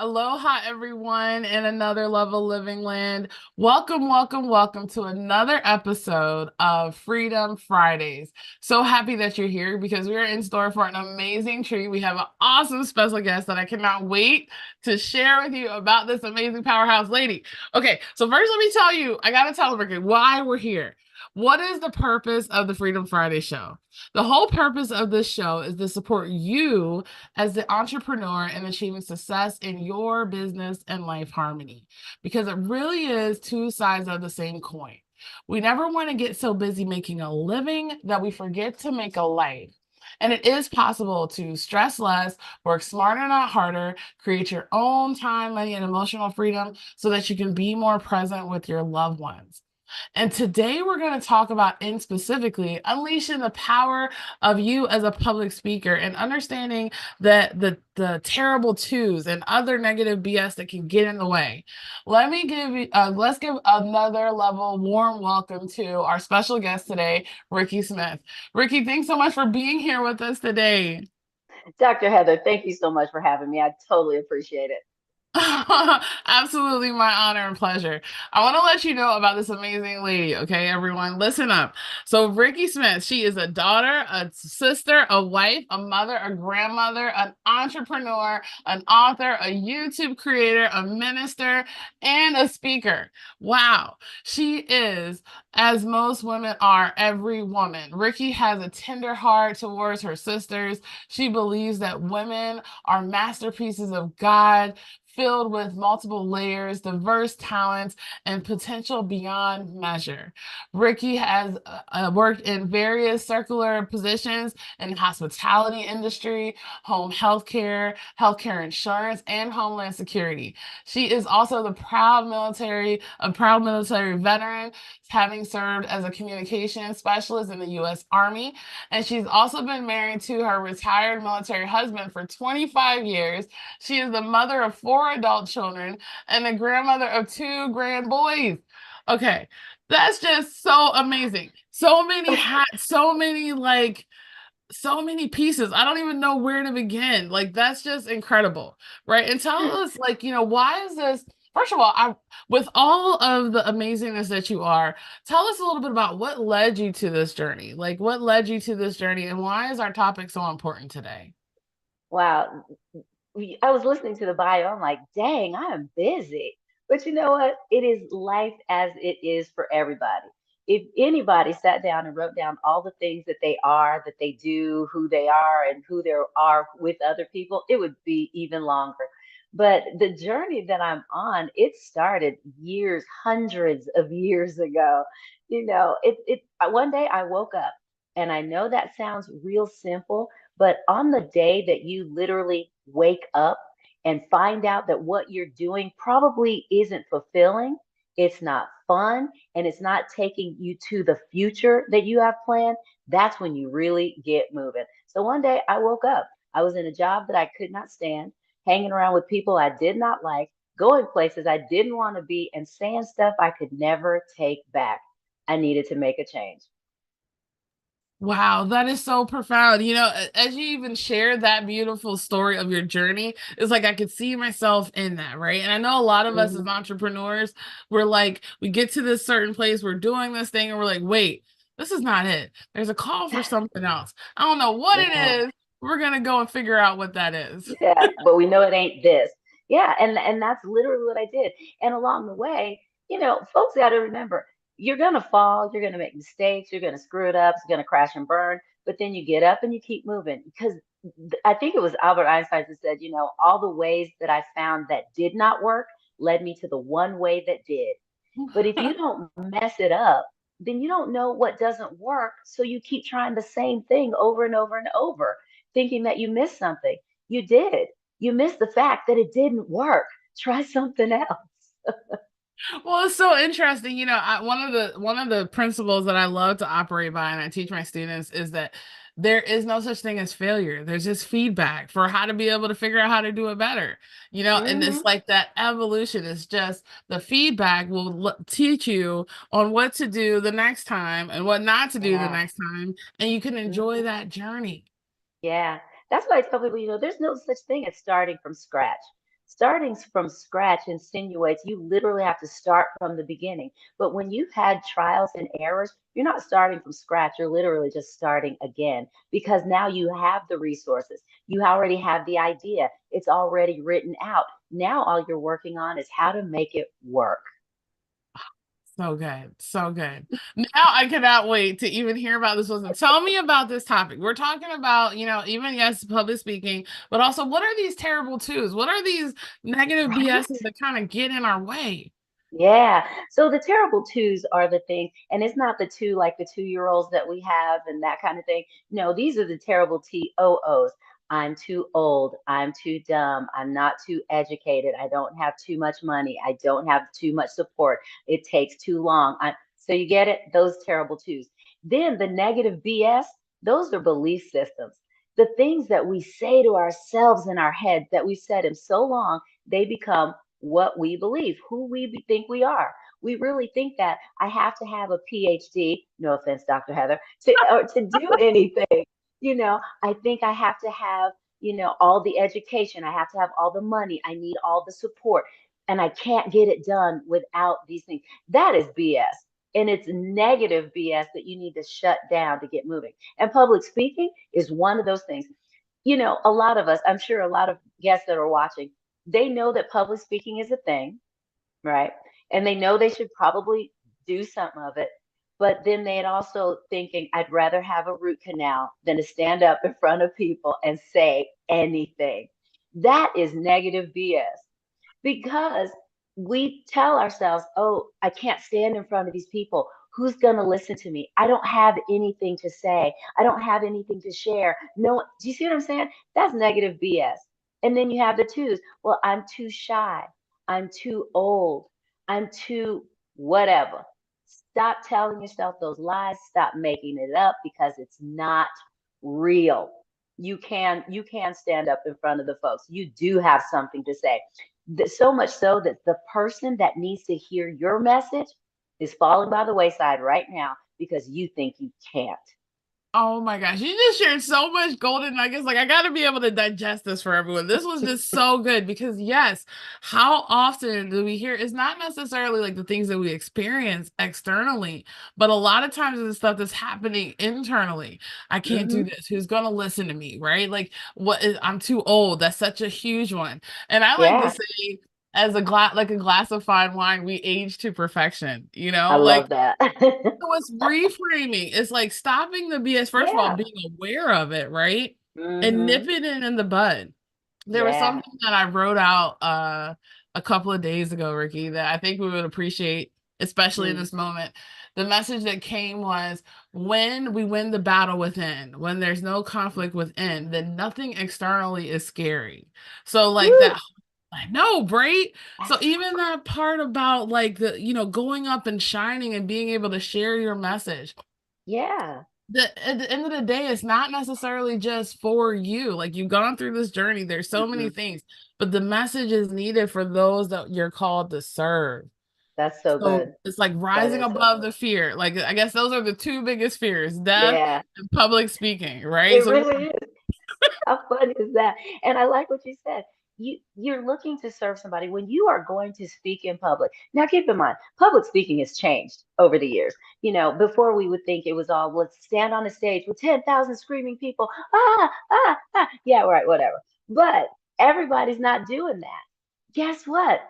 Aloha, everyone, in another level living land. Welcome, welcome, welcome to another episode of Freedom Fridays. So happy that you're here because we are in store for an amazing treat. We have an awesome special guest that I cannot wait to share with you about this amazing powerhouse lady. Okay, so first, let me tell you, I got to tell Ricky why we're here. What is the purpose of the Freedom Friday show? The whole purpose of this show is to support you as the entrepreneur and achieving success in your business and life harmony because it really is two sides of the same coin. We never want to get so busy making a living that we forget to make a life. And it is possible to stress less, work smarter, not harder, create your own time, money, and emotional freedom so that you can be more present with your loved ones. And today we're going to talk about, in specifically, unleashing the power of you as a public speaker and understanding that the terrible twos and other negative BS that can get in the way. Let's give another level warm welcome to our special guest today, Rikki Smith. Rikki, thanks so much for being here with us today. Dr. Heather, thank you so much for having me. I totally appreciate it. Absolutely my honor and pleasure. I want to let you know about this amazing lady, okay, everyone? Listen up. So, Rikki Smith, she is a daughter, a sister, a wife, a mother, a grandmother, an entrepreneur, an author, a YouTube creator, a minister, and a speaker. Wow. She is, as most women are, every woman. Rikki has a tender heart towards her sisters. She believes that women are masterpieces of God filled with multiple layers, diverse talents, and potential beyond measure. Rikki has worked in various circular positions in the hospitality industry, home healthcare, healthcare insurance, and Homeland Security. She is also a proud military veteran, having served as a communications specialist in the U.S. Army. And she's also been married to her retired military husband for 25 years. She is the mother of four adult children and the grandmother of two grandboys. Okay, that's just so amazing. So many hats, so many pieces. I don't even know where to begin. Like, that's just incredible, right? And tell us, why is this? First of all, with all of the amazingness that you are, tell us a little bit about what led you to this journey. Like, what led you to this journey, and why is our topic so important today? Wow. I was listening to the bio. I'm like, dang, I am busy. But you know what? It is life as it is for everybody. If anybody sat down and wrote down all the things that they are, that they do, who they are, and who they are with other people, it would be even longer. But the journey that I'm on, it started years, hundreds of years ago. One day I woke up, and I know that sounds real simple, but on the day that you literally wake up and find out that what you're doing probably isn't fulfilling, it's not fun, and it's not taking you to the future that you have planned, that's when you really get moving. So one day I woke up. I was in a job that I could not stand, hanging around with people I did not like, going places I didn't want to be, and saying stuff I could never take back. I needed to make a change. Wow, that is so profound. As you even share that beautiful story of your journey, it's like I could see myself in that, right? And I know a lot of us as Mhm. entrepreneurs, we're like, we get to this certain place, we're doing this thing, and we're like, wait, this is not it. There's a call for something else. I don't know what it Yeah. is. We're gonna go and figure out what that is. Yeah, but we know it ain't this. Yeah, and that's literally what I did. And along the way, folks got to remember, you're gonna fall, you're gonna make mistakes, you're gonna screw it up, it's gonna crash and burn, but then you get up and you keep moving. Because I think it was Albert Einstein who said, all the ways that I found that did not work led me to the one way that did. But if you don't mess it up, then you don't know what doesn't work. So you keep trying the same thing over and over and over, thinking that you missed something. You did. You missed the fact that it didn't work. Try something else. Well, it's so interesting. One of the principles that I love to operate by and I teach my students is that there is no such thing as failure. There's just feedback for how to be able to figure out how to do it better. And it's Hmm. like that evolution is just the feedback will teach you on what to do the next time and what not to do the Yeah. next time, and you can enjoy Hmm. that journey. Yeah. That's why I tell people, there's no such thing as starting from scratch. Starting from scratch insinuates you literally have to start from the beginning. But when you've had trials and errors, you're not starting from scratch. You're literally just starting again because now you have the resources. You already have the idea. It's already written out. Now all you're working on is how to make it work. So good. So good. Now I cannot wait to even hear about this one. Tell me about this topic. We're talking about, even yes, public speaking, but also what are these terrible twos? What are these negative Right? BSs that kind of get in our way? Yeah. So the terrible twos are the things, and it's not the two like the 2 year olds that we have and that kind of thing. No, these are the terrible TOOs. I'm too old. I'm too dumb. I'm not too educated. I don't have too much money. I don't have too much support. It takes too long. So you get it? Those terrible twos. Then the negative BS, those are belief systems. The things that we say to ourselves in our head that we've said in so long, they become what we believe, who we think we are. We really think that I have to have a PhD, no offense, Dr. Heather, to do anything. I think I have to have, all the education. I have to have all the money. I need all the support. And I can't get it done without these things. That is BS. And it's negative BS that you need to shut down to get moving. And public speaking is one of those things. A lot of us, I'm sure a lot of guests that are watching, they know that public speaking is a thing, right? And they know they should probably do something of it. But then they'd also thinking, I'd rather have a root canal than to stand up in front of people and say anything. That is negative BS because we tell ourselves, oh, I can't stand in front of these people. Who's going to listen to me? I don't have anything to say. I don't have anything to share. No, do you see what I'm saying? That's negative BS. And then you have the twos. Well, I'm too shy. I'm too old. I'm too whatever. Stop telling yourself those lies. Stop making it up because it's not real. You can stand up in front of the folks. You do have something to say. So much so that the person that needs to hear your message is falling by the wayside right now because you think you can't. Oh my gosh, you just shared so much golden nuggets. Like, I got to be able to digest this for everyone. This was just so good because, yes, how often do we hear it's not necessarily like the things that we experience externally, but a lot of times it's the stuff that's happening internally. I can't do Hmm. this. Who's going to listen to me? Right? Like, I'm too old. That's such a huge one. And I like to Yeah, say, as a glass of fine wine, we age to perfection, I like love that. so it's reframing. It's like stopping the BS. First of all, Yeah. being aware of it, right? And Hmm. nip it in the bud. There was Yeah. something that I wrote out a couple of days ago, Rikki, that I think we would appreciate, especially in Mm. this moment. The message that came was when we win the battle within, when there's no conflict within, then nothing externally is scary. So like Woo. that I know, right? So That's even that part about like going up and shining and being able to share your message. yeah. At the end of the day, it's not necessarily just for you. Like you've gone through this journey, there's so many Mm-mm. things, but the message is needed for those that you're called to serve. That's so So good. it's like That rising is so above good. the fear. Like I guess those are the two biggest fears, death Yeah, and public speaking, right? it So really is. How funny is that? And I like what you said. You're looking to serve somebody when you are going to speak in public. Now keep in mind, public speaking has changed over the years. Before we would think it was all let's stand on a stage with 10,000 screaming people. Yeah, right, whatever. But everybody's not doing that. Guess what?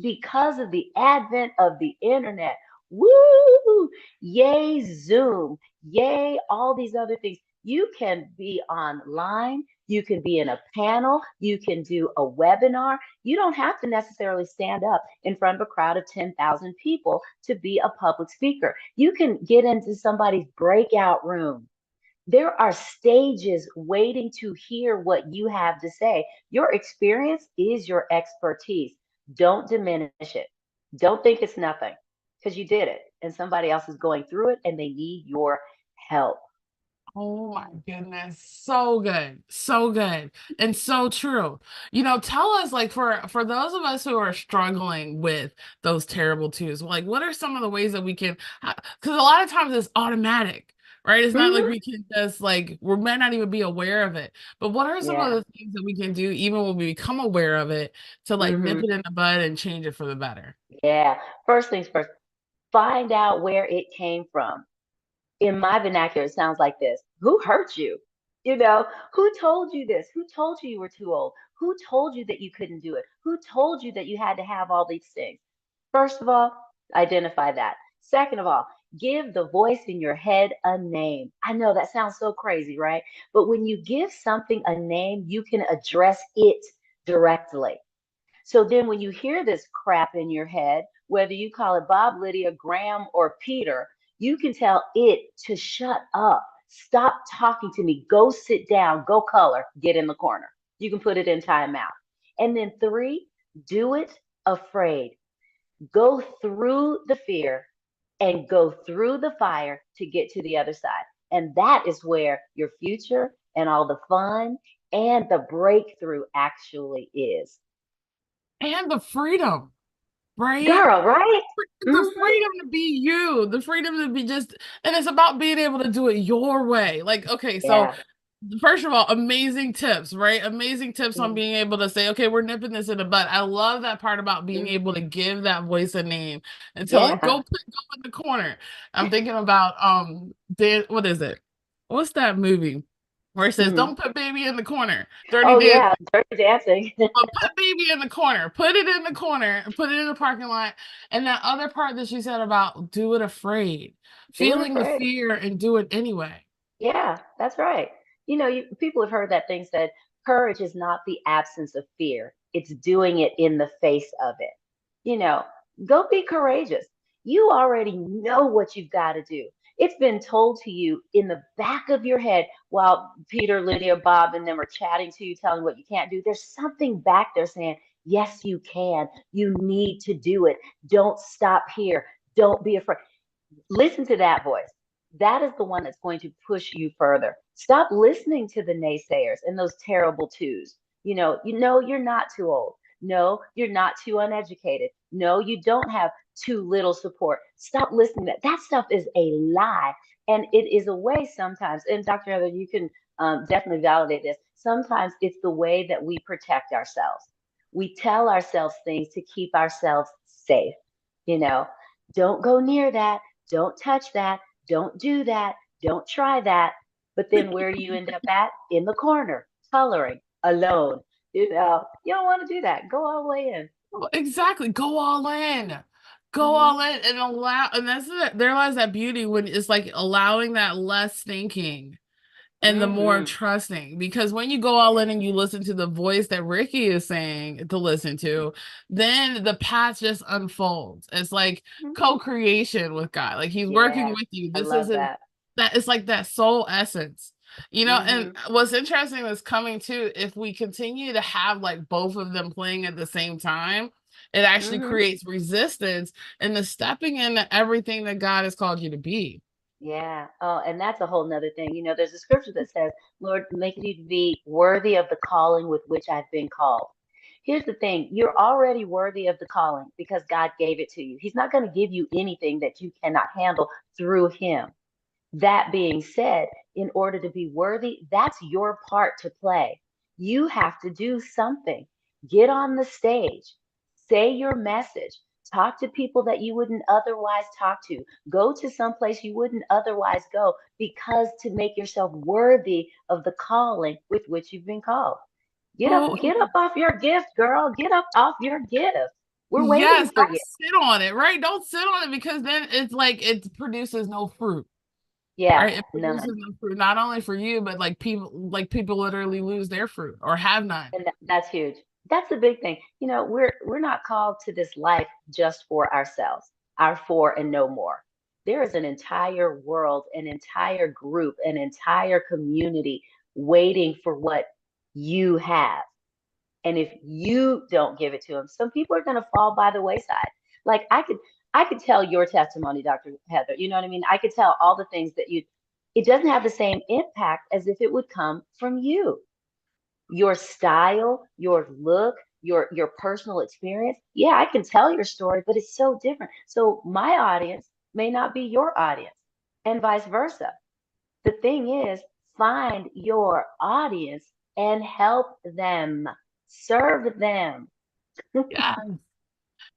Because of the advent of the internet, woo, yay Zoom, yay all these other things. You can be online, you can be in a panel, you can do a webinar. You don't have to necessarily stand up in front of a crowd of 10,000 people to be a public speaker. You can get into somebody's breakout room. There are stages waiting to hear what you have to say. Your experience is your expertise. Don't diminish it. Don't think it's nothing because you did it and somebody else is going through it and they need your help. oh my goodness. So good. So good. And so true. Tell us like for those of us who are struggling with those terrible twos, like what are some of the ways that we can because a lot of times it's automatic, right? It's not like Hmm. we can just like we might not even be aware of it. But what are some of Yeah. the things that we can do even when we become aware of it to like nip Hmm. it in the bud and change it for the better? Yeah. First things first, find out where it came from. In my vernacular, it sounds like this: who hurt you? You know, who told you this? Who told you were too old? Who told you that you couldn't do it? Who told you that you had to have all these things? First of all, identify that. Second of all, give the voice in your head a name. I know that sounds so crazy, right? But when you give something a name, you can address it directly. So then when you hear this crap in your head, whether you call it Bob, Lydia, Graham, or Peter, you can tell it to shut up. Stop talking to me. Go sit down. Go color. Get in the corner. You can put it in timeout. And then three, do it afraid. Go through the fear and go through the fire to get to the other side. And that is where your future and all the fun and the breakthrough actually is. And the freedom, right? Girl, right? The Hmm. freedom to be you, the freedom to be just, and it's about being able to do it your way. Like, okay, so Yeah. first of all, amazing tips, right? Amazing tips on Mm-hmm. being able to say, okay, we're nipping this in the bud. I love that part about being Hmm. able to give that voice a name and tell it, Yeah. go in the corner. I'm thinking about what is it? What's that movie where it says, Hmm. don't put baby in the corner, Dirty Oh Dancing. yeah, dirty dancing. But put baby in the corner, put it in the corner, put it in the parking lot. And that other part that she said about do it afraid, Do it feeling the afraid. fear and do it anyway. Yeah, that's right. People have heard that thing said, courage is not the absence of fear. It's doing it in the face of it. You know, go be courageous. You already know what you've got to do. It's been told to you in the back of your head while Peter, Lydia, Bob, and them are chatting to you, telling what you can't do. There's something back there saying, yes, you can. You need to do it. Don't stop here. Don't be afraid. Listen to that voice. That is the one that's going to push you further. Stop listening to the naysayers and those terrible twos. You're not too old. No, you're not too uneducated. No, you don't have too little support. Stop listening to that. That stuff is a lie. And it is a way sometimes, and Dr. Heather, you can definitely validate this. Sometimes it's the way that we protect ourselves. We tell ourselves things to keep ourselves safe. You know, don't go near that. Don't touch that. Don't do that. Don't try that. But then where do you end up at? In the corner, coloring, alone. You don't want to do that. Go all the way in. Well, exactly. Go all in. Go Hmm. all in and allow, and that's it. There lies that beauty when it's like allowing that less thinking and the more Hmm. trusting. Because when you go all in and you listen to the voice that Rikki is saying to listen to, then the path just unfolds. It's like co-creation with God. Like he's working Yeah, with you. I This love isn't that. that it's like that soul essence. And Hmm. what's interesting is coming too, if we continue to have like both of them playing at the same time, it actually Hmm. creates resistance in the stepping into everything that God has called you to be. Yeah. Oh, and that's a whole nother thing. There's a scripture that says, Lord, make me to be worthy of the calling with which I've been called. Here's the thing: you're already worthy of the calling because God gave it to you. He's not going to give you anything that you cannot handle through Him. That being said, in order to be worthy, that's your part to play. You have to do something. Get on the stage, say your message, talk to people that you wouldn't otherwise talk to, go to some place you wouldn't otherwise go, because to make yourself worthy of the calling with which you've been called. Oh, Get up off your gift, girl. Get up off your gift. We're waiting yes, for don't you. sit on it, right? Don't sit on it because then it's like it produces no fruit, Yeah, right? It produces none. no fruit, not only for you, but like people literally lose their fruit or have none. And that's huge. That's a big thing. We're not called to this life just for ourselves, our for and no more. There is an entire world, an entire group, an entire community waiting for what you have. And if you don't give it to them, some people are going to fall by the wayside. Like I could tell your testimony, Dr. Heather. You know what I mean? I could tell all the things that it doesn't have the same impact as if it would come from you. Your style, your look, your personal experience. Yeah, I can tell your story, but it's so different. So my audience may not be your audience, and vice versa. The thing is, find your audience and help them, serve them. Yeah.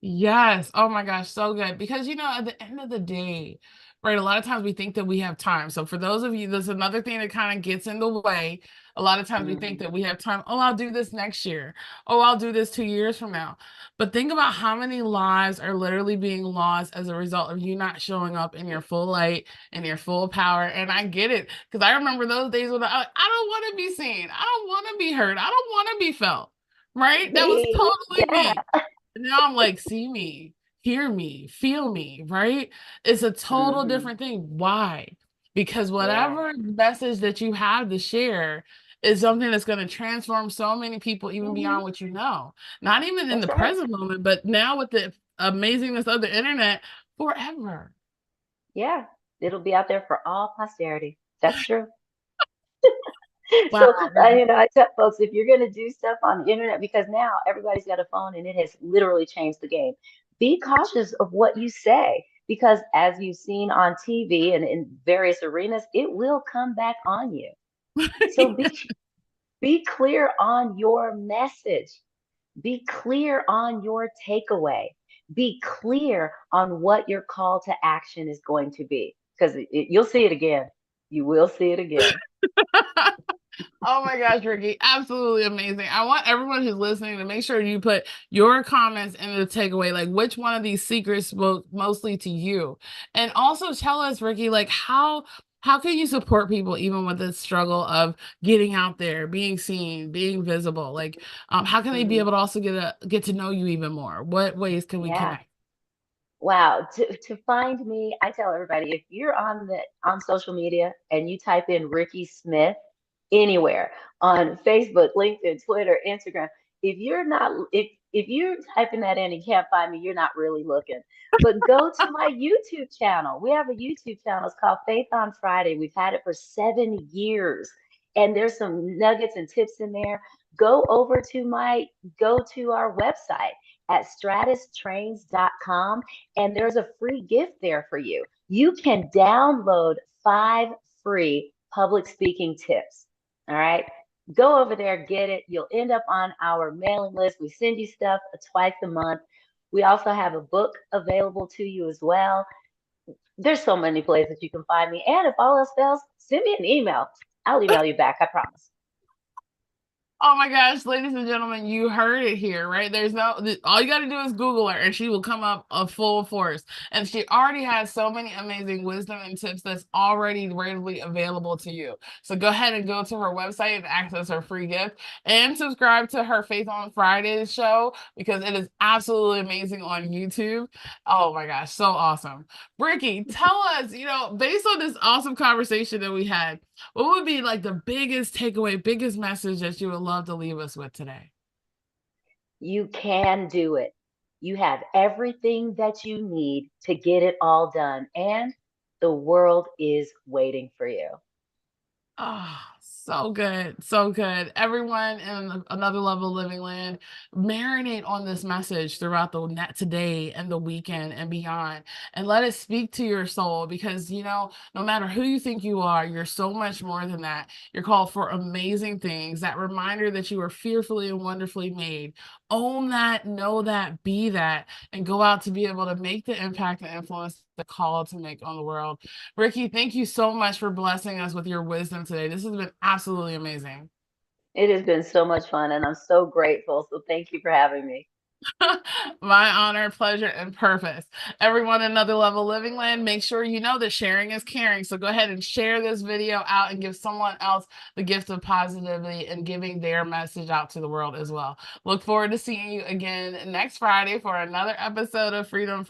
Yes. Oh my gosh, so good. Because at the end of the day, right, a lot of times we think that we have time. So for those of you, there's another thing that kind of gets in the way. A lot of times we think Mhm. that we have time. Oh, I'll do this next year. Oh, I'll do this 2 years from now. But think about how many lives are literally being lost as a result of you not showing up in your full light and your full power. And I get it because I remember those days when I don't want to be seen. I don't want to be heard. I don't want to be felt. Right? That was Me, totally yeah. me. Now I'm like, see me, hear me, feel me, right? It's a total Hmm. different thing. Why? Because Yeah, whatever message that you have to share is something that's going to transform so many people, even hmm, beyond what you know. Not even in the that's right. present moment, but now with the amazingness of the internet, forever. Yeah, it'll be out there for all posterity. That's true. Wow. So, I tell folks if you're going to do stuff on the internet, because now everybody's got a phone and it has literally changed the game, be cautious of what you say because, as you've seen on TV and in various arenas, it will come back on you. So be clear on your message. Be clear on your takeaway. Be clear on what your call to action is going to be because you'll see it again. You will see it again. Oh my gosh, Rikki, absolutely amazing. I want everyone who's listening to make sure you put your comments in the takeaway, like which one of these secrets spoke mostly to you. And also tell us, Rikki, like how can you support people even with this struggle of getting out there, being seen, being visible? Like how can they be Mhm. able to also get to know you even more? What ways can we Yeah. connect? Wow. To find me, I tell everybody if you're on social media and you type in Rikki Smith anywhere on Facebook, LinkedIn, Twitter, Instagram, if you're typing that in and can't find me, you're not really looking. But go to my YouTube channel. We have a YouTube channel. It's called Faith on Friday. We've had it for 7 years. And there's some nuggets and tips in there. Go to our website at stratustrains.com and there's a free gift there for you. You can download 5 free public speaking tips. All right. Go over there, get it. You'll end up on our mailing list. We send you stuff twice a month. We also have a book available to you as well. There's so many places you can find me. And if all else fails, send me an email. I'll email you back, I promise. Oh my gosh, ladies and gentlemen, you heard it here, right? All you got to do is Google her and she will come up a full force. And she already has so many amazing wisdom and tips that's already readily available to you. So go ahead and go to her website and access her free gift and subscribe to her Faith on Fridays show because it is absolutely amazing on YouTube. Oh my gosh, so awesome. Rikki, tell us, based on this awesome conversation that we had, what would be like the biggest takeaway, biggest message that you would love to leave us with today? You can do it. You have everything that you need to get it all done, and the world is waiting for you. Oh, so good. So good. Everyone in another level living land, marinate on this message throughout the net today and the weekend and beyond. And let it speak to your soul because, no matter who you think you are, you're so much more than that. You're called for amazing things. That reminder that you are fearfully and wonderfully made. Own that, know that, be that, and go out to be able to make the impact and influence the call to make on the world. Rikki, thank you so much for blessing us with your wisdom today. This has been absolutely amazing. It has been so much fun, and I'm so grateful. So, thank you for having me. My honor, pleasure, and purpose. Everyone in Another Level Living Land, make sure you know that sharing is caring. So go ahead and share this video out and give someone else the gift of positivity and giving their message out to the world as well. Look forward to seeing you again next Friday for another episode of Freedom